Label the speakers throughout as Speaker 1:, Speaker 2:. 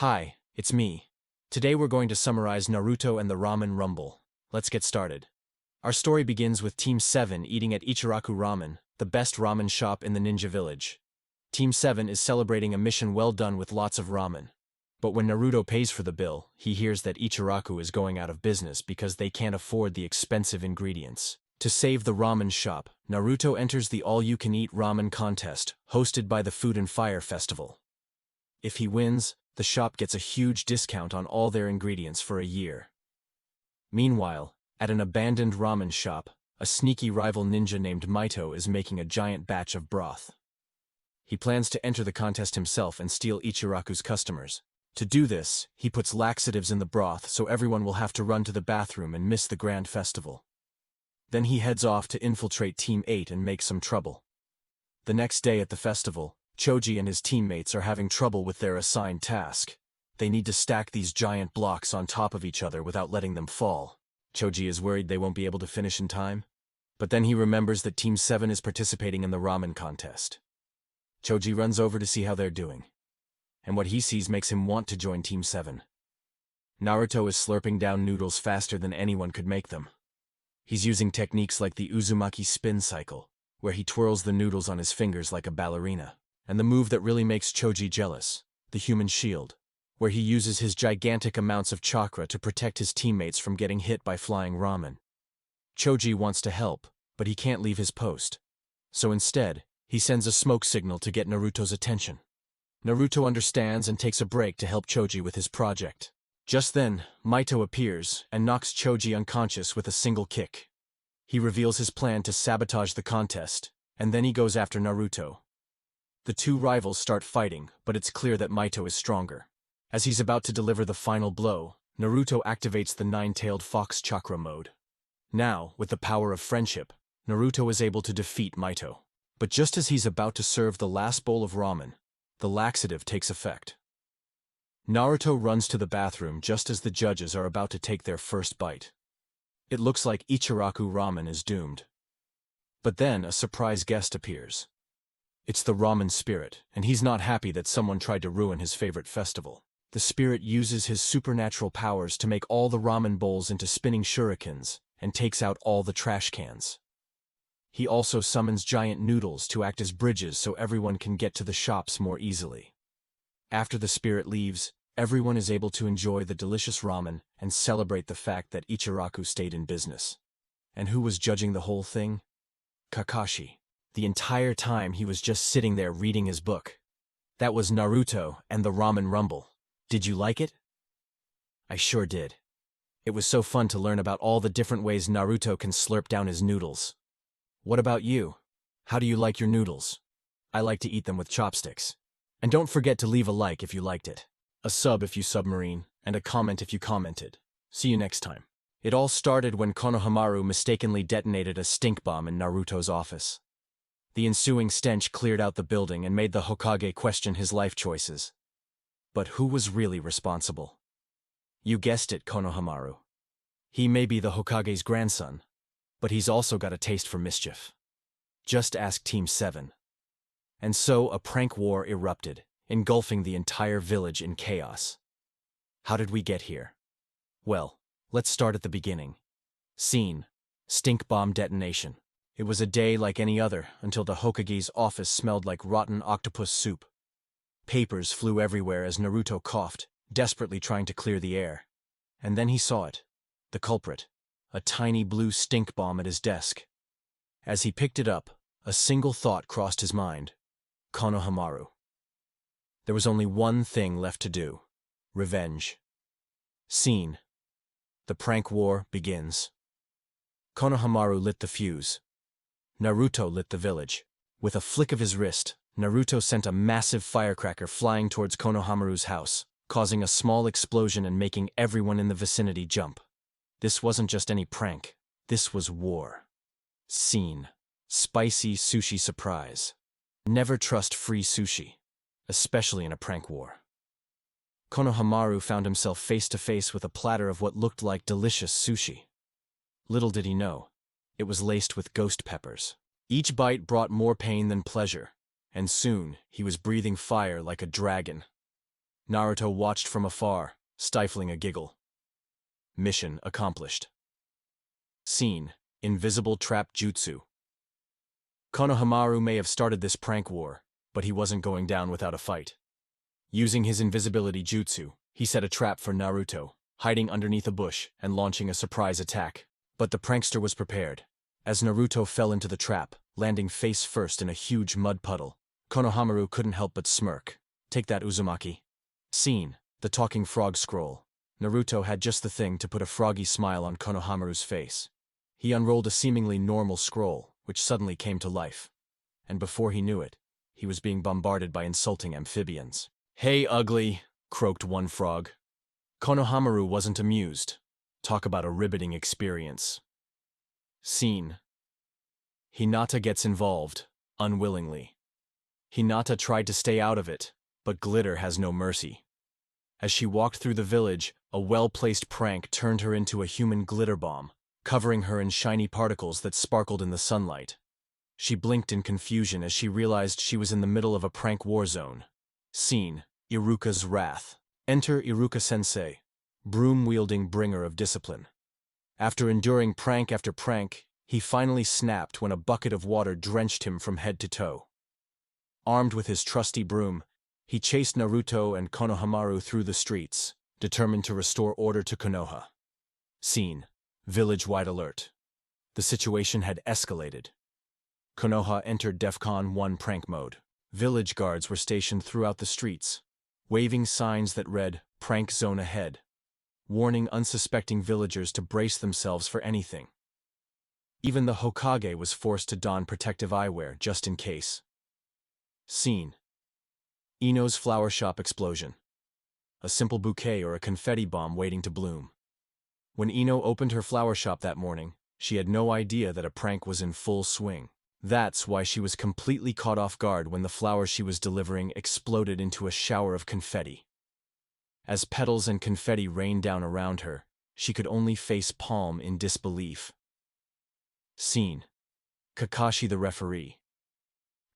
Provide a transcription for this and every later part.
Speaker 1: Hi, it's me. Today we're going to summarize Naruto and the Ramen Rumble. Let's get started. Our story begins with Team 7 eating at Ichiraku Ramen, the best ramen shop in the ninja village. Team 7 is celebrating a mission well done with lots of ramen. But when Naruto pays for the bill, he hears that Ichiraku is going out of business because they can't afford the expensive ingredients. To save the ramen shop, Naruto enters the all-you-can-eat ramen contest, hosted by the Food and Fire Festival. If he wins, the shop gets a huge discount on all their ingredients for a year. Meanwhile, at an abandoned ramen shop, a sneaky rival ninja named Mito is making a giant batch of broth. He plans to enter the contest himself and steal Ichiraku's customers. To do this, he puts laxatives in the broth so everyone will have to run to the bathroom and miss the grand festival. Then he heads off to infiltrate Team 8 and make some trouble. The next day at the festival, Choji and his teammates are having trouble with their assigned task. They need to stack these giant blocks on top of each other without letting them fall. Choji is worried they won't be able to finish in time. But then he remembers that Team 7 is participating in the ramen contest. Choji runs over to see how they're doing. And what he sees makes him want to join Team 7. Naruto is slurping down noodles faster than anyone could make them. He's using techniques like the Uzumaki spin cycle, where he twirls the noodles on his fingers like a ballerina. And the move that really makes Choji jealous, the human shield, where he uses his gigantic amounts of chakra to protect his teammates from getting hit by flying ramen. Choji wants to help, but he can't leave his post. So instead, he sends a smoke signal to get Naruto's attention. Naruto understands and takes a break to help Choji with his project. Just then, Mito appears and knocks Choji unconscious with a single kick. He reveals his plan to sabotage the contest, and then he goes after Naruto. The two rivals start fighting, but it's clear that Mito is stronger. As he's about to deliver the final blow, Naruto activates the nine-tailed fox chakra mode. Now, with the power of friendship, Naruto is able to defeat Mito. But just as he's about to serve the last bowl of ramen, the laxative takes effect. Naruto runs to the bathroom just as the judges are about to take their first bite. It looks like Ichiraku Ramen is doomed. But then a surprise guest appears. It's the ramen spirit, and he's not happy that someone tried to ruin his favorite festival. The spirit uses his supernatural powers to make all the ramen bowls into spinning shurikens, and takes out all the trash cans. He also summons giant noodles to act as bridges so everyone can get to the shops more easily. After the spirit leaves, everyone is able to enjoy the delicious ramen and celebrate the fact that Ichiraku stayed in business. And who was judging the whole thing? Kakashi. The entire time he was just sitting there reading his book. That was Naruto and the Ramen Rumble. Did you like it? I sure did. It was so fun to learn about all the different ways Naruto can slurp down his noodles. What about you? How do you like your noodles? I like to eat them with chopsticks. And don't forget to leave a like if you liked it, a sub if you submarine, and a comment if you commented. See you next time. It all started when Konohamaru mistakenly detonated a stink bomb in Naruto's office. The ensuing stench cleared out the building and made the Hokage question his life choices. But who was really responsible? You guessed it, Konohamaru. He may be the Hokage's grandson, but he's also got a taste for mischief. Just ask Team 7. And so a prank war erupted, engulfing the entire village in chaos. How did we get here? Well, let's start at the beginning. Scene: stink bomb detonation. It was a day like any other until the Hokage's office smelled like rotten octopus soup. Papers flew everywhere as Naruto coughed, desperately trying to clear the air. And then he saw it. The culprit. A tiny blue stink bomb at his desk. As he picked it up, a single thought crossed his mind. Konohamaru. There was only one thing left to do. Revenge. Scene: the prank war begins. Konohamaru lit the fuse. Naruto lit the village. With a flick of his wrist, Naruto sent a massive firecracker flying towards Konohamaru's house, causing a small explosion and making everyone in the vicinity jump. This wasn't just any prank. This was war. Scene: spicy sushi surprise. Never trust free sushi, especially in a prank war. Konohamaru found himself face to face with a platter of what looked like delicious sushi. Little did he know, it was laced with ghost peppers. Each bite brought more pain than pleasure, and soon he was breathing fire like a dragon. Naruto watched from afar, stifling a giggle. Mission accomplished. Scene: Invisible Trap Jutsu. Konohamaru may have started this prank war, but he wasn't going down without a fight. Using his invisibility jutsu, he set a trap for Naruto, hiding underneath a bush and launching a surprise attack. But the prankster was prepared. As Naruto fell into the trap, landing face first in a huge mud puddle, Konohamaru couldn't help but smirk. Take that, Uzumaki. Scene: The Talking Frog Scroll. Naruto had just the thing to put a froggy smile on Konohamaru's face. He unrolled a seemingly normal scroll, which suddenly came to life. And before he knew it, he was being bombarded by insulting amphibians. "Hey, ugly," croaked one frog. Konohamaru wasn't amused. Talk about a riveting experience. Scene: Hinata gets involved, unwillingly. Hinata tried to stay out of it, but glitter has no mercy. As she walked through the village, a well-placed prank turned her into a human glitter bomb, covering her in shiny particles that sparkled in the sunlight. She blinked in confusion as she realized she was in the middle of a prank war zone. Scene: Iruka's Wrath. Enter Iruka-sensei, broom-wielding bringer of discipline. After enduring prank after prank, he finally snapped when a bucket of water drenched him from head to toe. Armed with his trusty broom, he chased Naruto and Konohamaru through the streets, determined to restore order to Konoha. Scene: Village-wide alert. The situation had escalated. Konoha entered DEFCON 1 prank mode. Village guards were stationed throughout the streets, waving signs that read, "Prank Zone Ahead," warning unsuspecting villagers to brace themselves for anything. Even the Hokage was forced to don protective eyewear just in case. Scene: Ino's flower shop explosion. A simple bouquet or a confetti bomb waiting to bloom. When Ino opened her flower shop that morning, she had no idea that a prank was in full swing. That's why she was completely caught off guard when the flowers she was delivering exploded into a shower of confetti. As petals and confetti rained down around her, she could only face palm in disbelief. Scene: Kakashi the referee.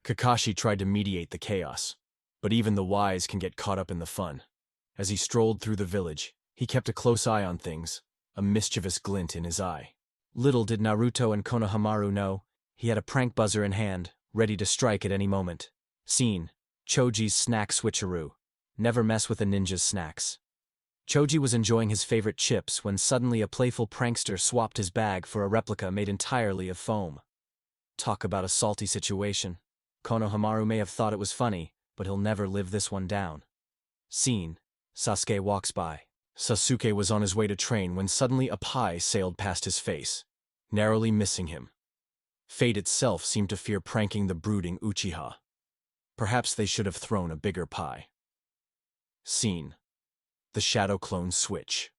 Speaker 1: Kakashi tried to mediate the chaos, but even the wise can get caught up in the fun. As he strolled through the village, he kept a close eye on things, a mischievous glint in his eye. Little did Naruto and Konohamaru know, he had a prank buzzer in hand, ready to strike at any moment. Scene: Choji's snack switcheroo. Never mess with a ninja's snacks. Choji was enjoying his favorite chips when suddenly a playful prankster swapped his bag for a replica made entirely of foam. Talk about a salty situation. Konohamaru may have thought it was funny, but he'll never live this one down. Scene: Sasuke walks by. Sasuke was on his way to train when suddenly a pie sailed past his face, narrowly missing him. Fate itself seemed to fear pranking the brooding Uchiha. Perhaps they should have thrown a bigger pie. Scene: The Shadow Clone Switch.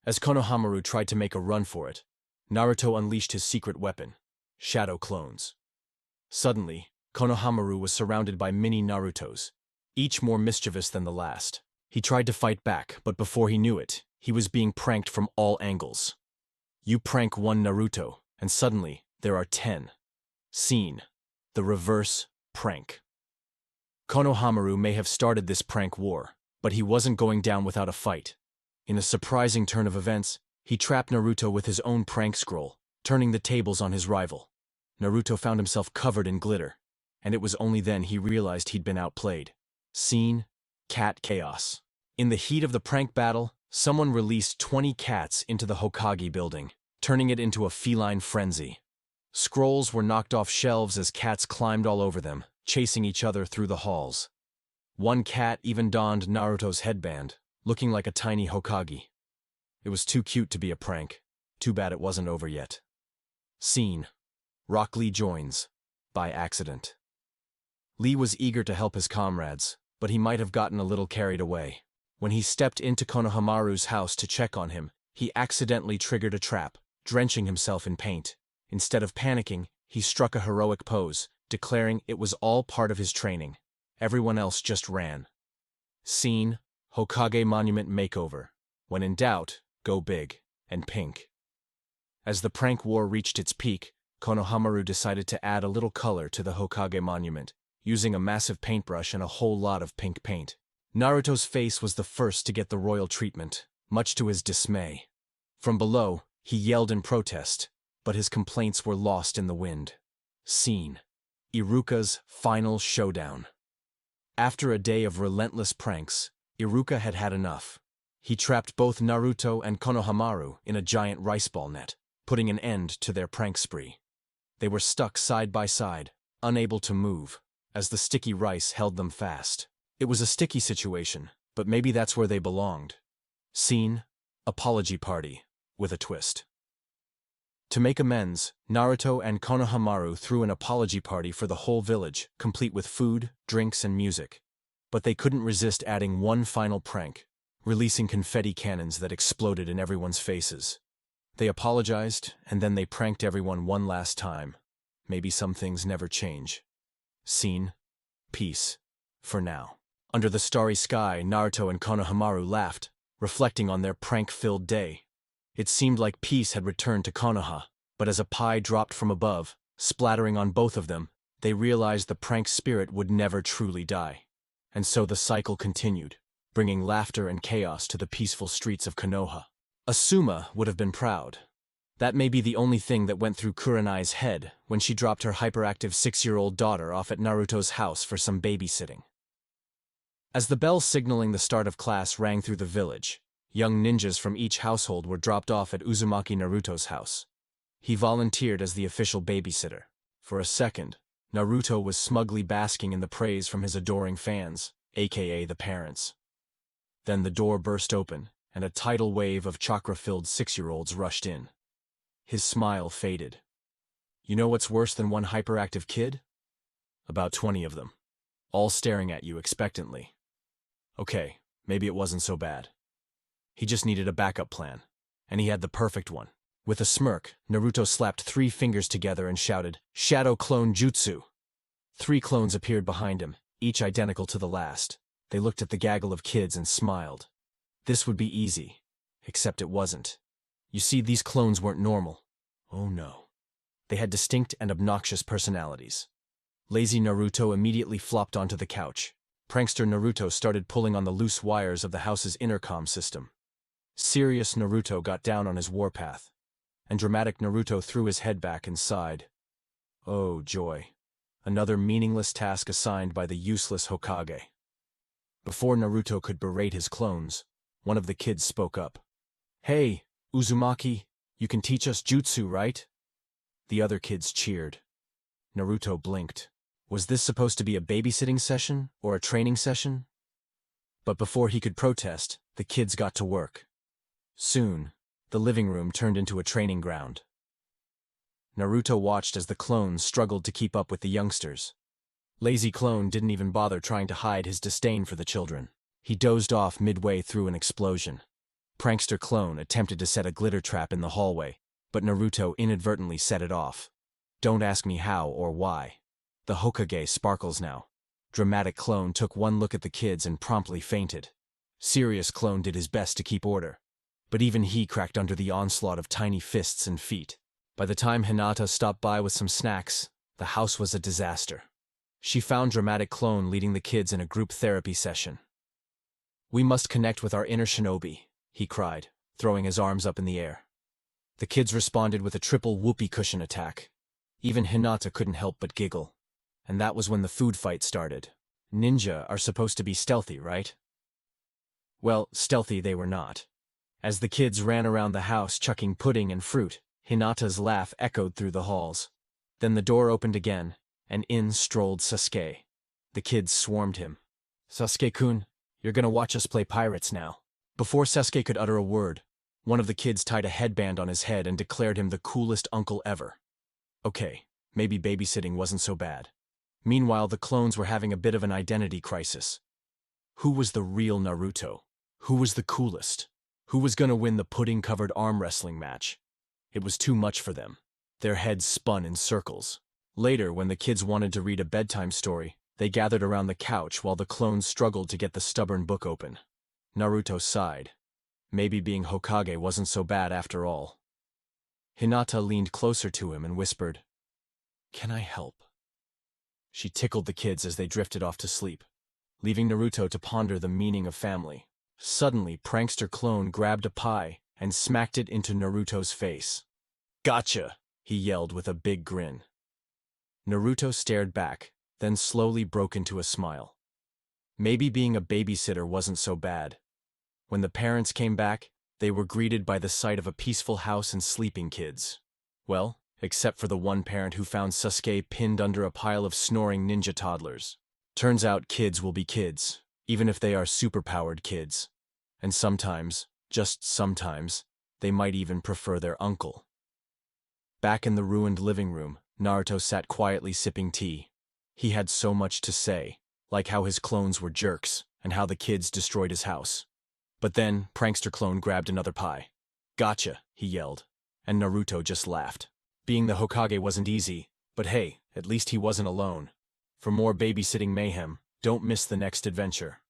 Speaker 1: As Konohamaru tried to make a run for it, Naruto unleashed his secret weapon, shadow clones. Suddenly, Konohamaru was surrounded by mini Narutos, each more mischievous than the last. He tried to fight back, but before he knew it, he was being pranked from all angles. You prank one Naruto, and suddenly, there are 10. Scene: The Reverse Prank. Konohamaru may have started this prank war, but he wasn't going down without a fight. In a surprising turn of events, he trapped Naruto with his own prank scroll, turning the tables on his rival. Naruto found himself covered in glitter, and it was only then he realized he'd been outplayed. Scene: Cat Chaos. In the heat of the prank battle, someone released 20 cats into the Hokage building, turning it into a feline frenzy. Scrolls were knocked off shelves as cats climbed all over them, chasing each other through the halls. One cat even donned Naruto's headband, looking like a tiny Hokage. It was too cute to be a prank. Too bad it wasn't over yet. Scene: Rock Lee joins, by accident. Lee was eager to help his comrades, but he might have gotten a little carried away. When he stepped into Konohamaru's house to check on him, he accidentally triggered a trap, drenching himself in paint. Instead of panicking, he struck a heroic pose, declaring it was all part of his training. Everyone else just ran. Scene: Hokage Monument Makeover. When in doubt, go big and pink. As the prank war reached its peak, Konohamaru decided to add a little color to the Hokage Monument, using a massive paintbrush and a whole lot of pink paint. Naruto's face was the first to get the royal treatment, much to his dismay. From below, he yelled in protest, but his complaints were lost in the wind. Scene: Iruka's final showdown. After a day of relentless pranks, Iruka had had enough. He trapped both Naruto and Konohamaru in a giant rice ball net, putting an end to their prank spree. They were stuck side by side, unable to move, as the sticky rice held them fast. It was a sticky situation, but maybe that's where they belonged. Scene: Apology party, with a twist. To make amends, Naruto and Konohamaru threw an apology party for the whole village, complete with food, drinks, and music. But they couldn't resist adding one final prank, releasing confetti cannons that exploded in everyone's faces. They apologized, and then they pranked everyone one last time. Maybe some things never change. Scene: Peace. For now. Under the starry sky, Naruto and Konohamaru laughed, reflecting on their prank-filled day. It seemed like peace had returned to Konoha, but as a pie dropped from above, splattering on both of them, they realized the prank spirit would never truly die. And so the cycle continued, bringing laughter and chaos to the peaceful streets of Konoha. Asuma would have been proud. That may be the only thing that went through Kurenai's head when she dropped her hyperactive 6-year-old daughter off at Naruto's house for some babysitting. As the bell signaling the start of class rang through the village, young ninjas from each household were dropped off at Uzumaki Naruto's house. He volunteered as the official babysitter. For a second, Naruto was smugly basking in the praise from his adoring fans, aka the parents. Then the door burst open, and a tidal wave of chakra-filled 6-year-olds rushed in. His smile faded. You know what's worse than one hyperactive kid? About 20 of them, all staring at you expectantly. Okay, maybe it wasn't so bad. He just needed a backup plan, and he had the perfect one. With a smirk, Naruto slapped 3 fingers together and shouted, "Shadow Clone Jutsu!" 3 clones appeared behind him, each identical to the last. They looked at the gaggle of kids and smiled. This would be easy, except it wasn't. You see, these clones weren't normal. Oh no. They had distinct and obnoxious personalities. Lazy Naruto immediately flopped onto the couch. Prankster Naruto started pulling on the loose wires of the house's intercom system. Serious Naruto got down on his warpath, and dramatic Naruto threw his head back and sighed. Oh joy. Another meaningless task assigned by the useless Hokage. Before Naruto could berate his clones, one of the kids spoke up. "Hey, Uzumaki, you can teach us jutsu, right?" The other kids cheered. Naruto blinked. Was this supposed to be a babysitting session or a training session? But before he could protest, the kids got to work. Soon, the living room turned into a training ground. Naruto watched as the clones struggled to keep up with the youngsters. Lazy Clone didn't even bother trying to hide his disdain for the children. He dozed off midway through an explosion. Prankster Clone attempted to set a glitter trap in the hallway, but Naruto inadvertently set it off. Don't ask me how or why. The Hokage sparkles now. Dramatic Clone took one look at the kids and promptly fainted. Serious Clone did his best to keep order, but even he cracked under the onslaught of tiny fists and feet. By the time Hinata stopped by with some snacks, the house was a disaster. She found Dramatic Clone leading the kids in a group therapy session. "We must connect with our inner shinobi," he cried, throwing his arms up in the air. The kids responded with a triple whoopee cushion attack. Even Hinata couldn't help but giggle. And that was when the food fight started. Ninja are supposed to be stealthy, right? Well, stealthy they were not. As the kids ran around the house chucking pudding and fruit, Hinata's laugh echoed through the halls. Then the door opened again, and in strolled Sasuke. The kids swarmed him. "Sasuke-kun, you're gonna watch us play pirates now." Before Sasuke could utter a word, one of the kids tied a headband on his head and declared him the coolest uncle ever. Okay, maybe babysitting wasn't so bad. Meanwhile, the clones were having a bit of an identity crisis. Who was the real Naruto? Who was the coolest? Who was gonna win the pudding-covered arm wrestling match? It was too much for them. Their heads spun in circles. Later, when the kids wanted to read a bedtime story, they gathered around the couch while the clones struggled to get the stubborn book open. Naruto sighed. Maybe being Hokage wasn't so bad after all. Hinata leaned closer to him and whispered, "Can I help?" She tickled the kids as they drifted off to sleep. leaving Naruto to ponder the meaning of family. Suddenly, prankster clone grabbed a pie and smacked it into Naruto's face. "Gotcha!" he yelled with a big grin. Naruto stared back, then slowly broke into a smile. Maybe being a babysitter wasn't so bad. When the parents came back, they were greeted by the sight of a peaceful house and sleeping kids. Well, except for the one parent who found Sasuke pinned under a pile of snoring ninja toddlers. Turns out kids will be kids, even if they are superpowered kids. And sometimes, just sometimes, they might even prefer their uncle. Back in the ruined living room, Naruto sat quietly sipping tea. He had so much to say, like how his clones were jerks, and how the kids destroyed his house. But then, prankster clone grabbed another pie. "Gotcha," he yelled, and Naruto just laughed. Being the Hokage wasn't easy, but hey, at least he wasn't alone. For more babysitting mayhem, don't miss the next adventure.